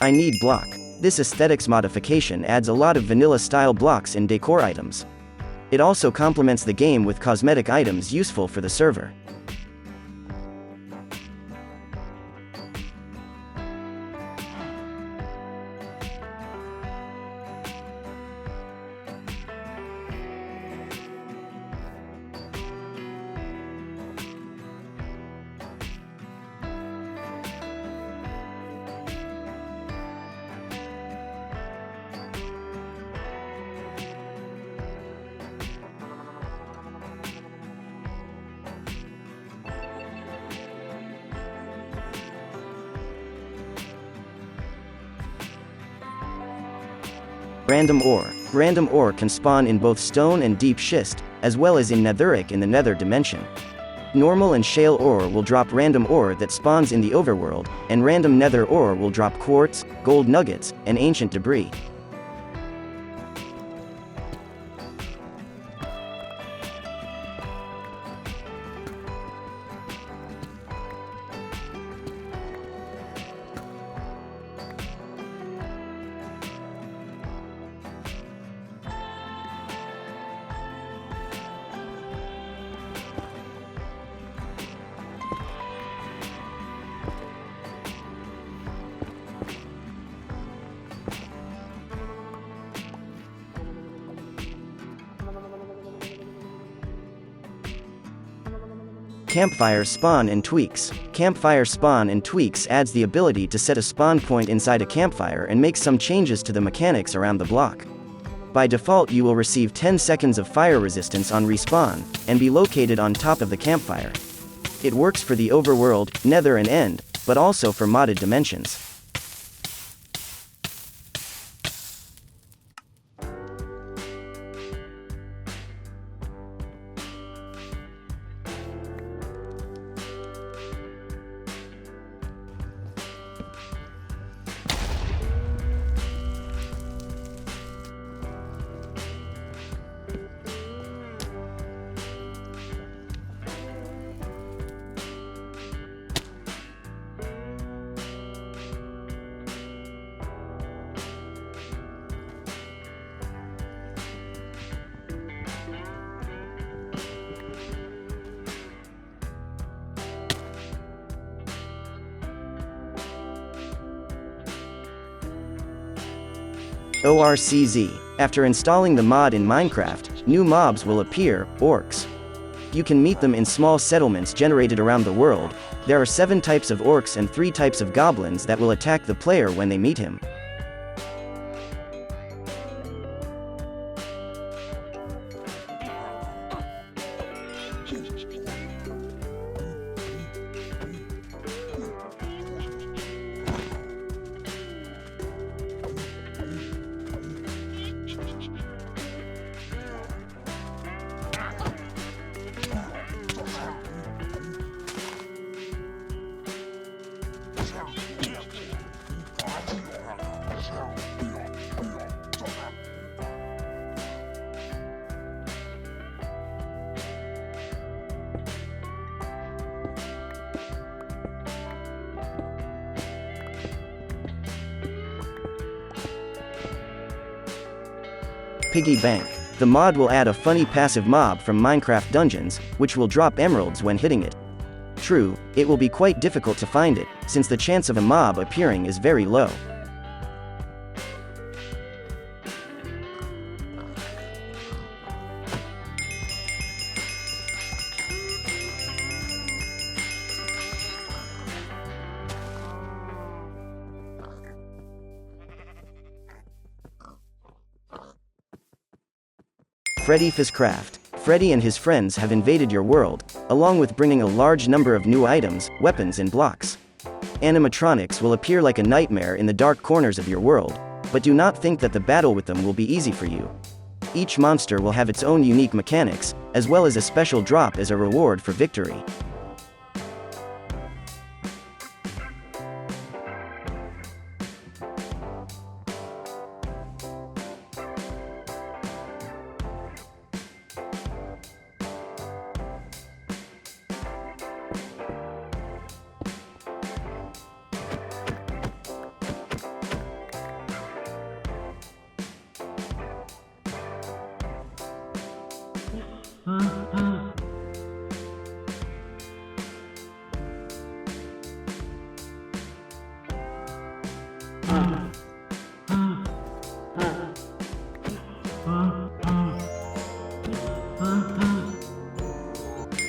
I need block. This aesthetics modification adds a lot of vanilla-style blocks in decor items. It also complements the game with cosmetic items useful for the server. Random ore. Random ore can spawn in both stone and deep schist, as well as in netheric in the nether dimension. Normal and shale ore will drop random ore that spawns in the overworld, and random nether ore will drop quartz, gold nuggets, and ancient debris. Campfire spawn and tweaks. Campfire spawn and tweaks adds the ability to set a spawn point inside a campfire and make some changes to the mechanics around the block. By default, you will receive 10 seconds of fire resistance on respawn, and be located on top of the campfire. It works for the overworld, nether and end, but also for modded dimensions. Orcz. After installing the mod in Minecraft, new mobs will appear, Orcz. You can meet them in small settlements generated around the world. There are 7 types of orcs and 3 types of goblins that will attack the player when they meet him. Piggy Bank. The mod will add a funny passive mob from Minecraft dungeons, which will drop emeralds when hitting it. True, it will be quite difficult to find it, since the chance of a mob appearing is very low. Fazcraft. Freddy and his friends have invaded your world, along with bringing a large number of new items, weapons and blocks. Animatronics will appear like a nightmare in the dark corners of your world, but do not think that the battle with them will be easy for you. Each monster will have its own unique mechanics, as well as a special drop as a reward for victory.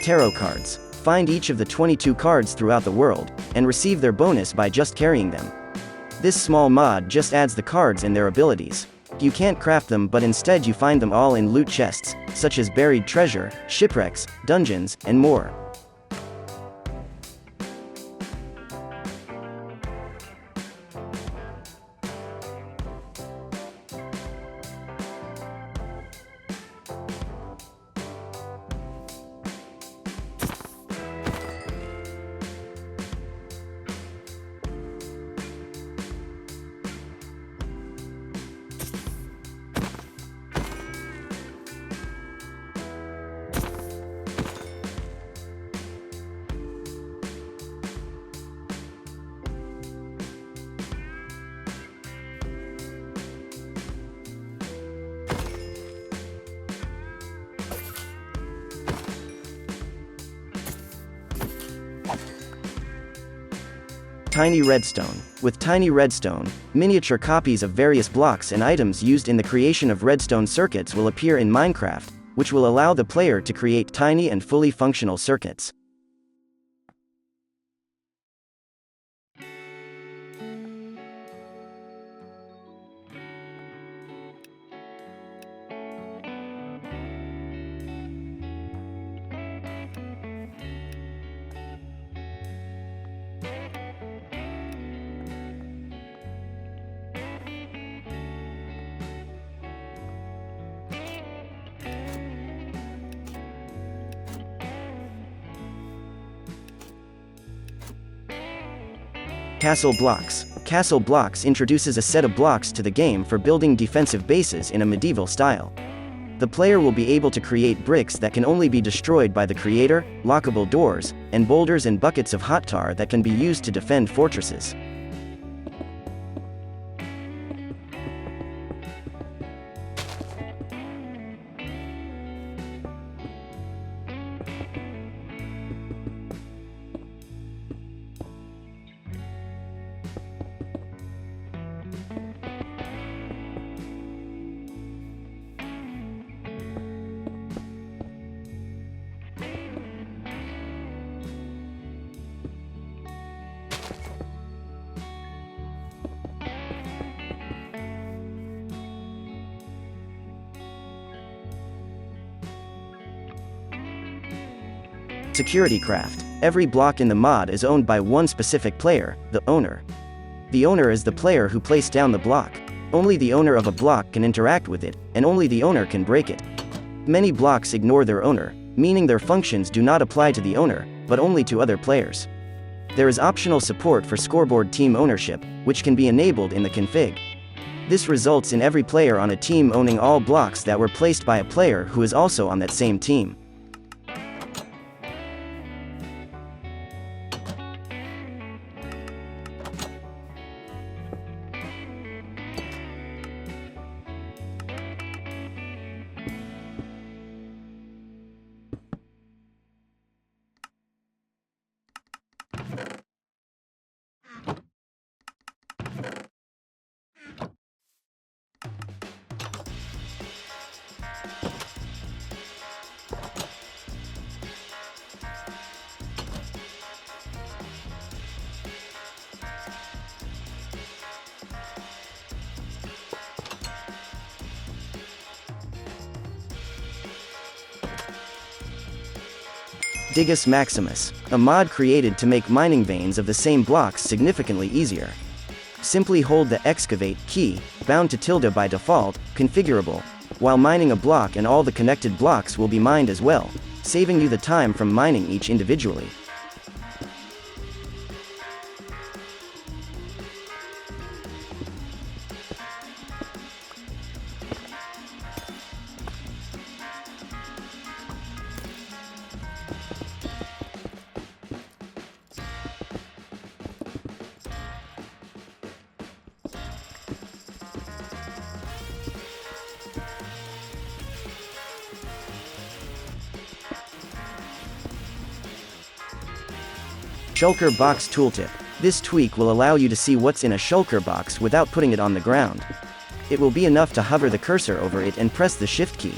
Tarot cards. Find each of the 22 cards throughout the world, and receive their bonus by just carrying them. This small mod just adds the cards and their abilities. You can't craft them, but instead you find them all in loot chests, such as buried treasure, shipwrecks, dungeons, and more. Tiny Redstone. With Tiny Redstone, miniature copies of various blocks and items used in the creation of redstone circuits will appear in Minecraft, which will allow the player to create tiny and fully functional circuits. CastleBlocks. CastleBlocks introduces a set of blocks to the game for building defensive bases in a medieval style. The player will be able to create bricks that can only be destroyed by the creator, lockable doors, and boulders and buckets of hot tar that can be used to defend fortresses. Security Craft. Every block in the mod is owned by one specific player, the owner. The owner is the player who placed down the block. Only the owner of a block can interact with it, and only the owner can break it. Many blocks ignore their owner, meaning their functions do not apply to the owner, but only to other players. There is optional support for scoreboard team ownership, which can be enabled in the config. This results in every player on a team owning all blocks that were placed by a player who is also on that same team. Diggus Maximus, a mod created to make mining veins of the same blocks significantly easier. Simply hold the excavate key, bound to tilde by default, configurable, while mining a block, and all the connected blocks will be mined as well, saving you the time from mining each individually. ShulkerBoxTooltip. This tweak will allow you to see what's in a shulker box without putting it on the ground. It will be enough to hover the cursor over it and press the shift key.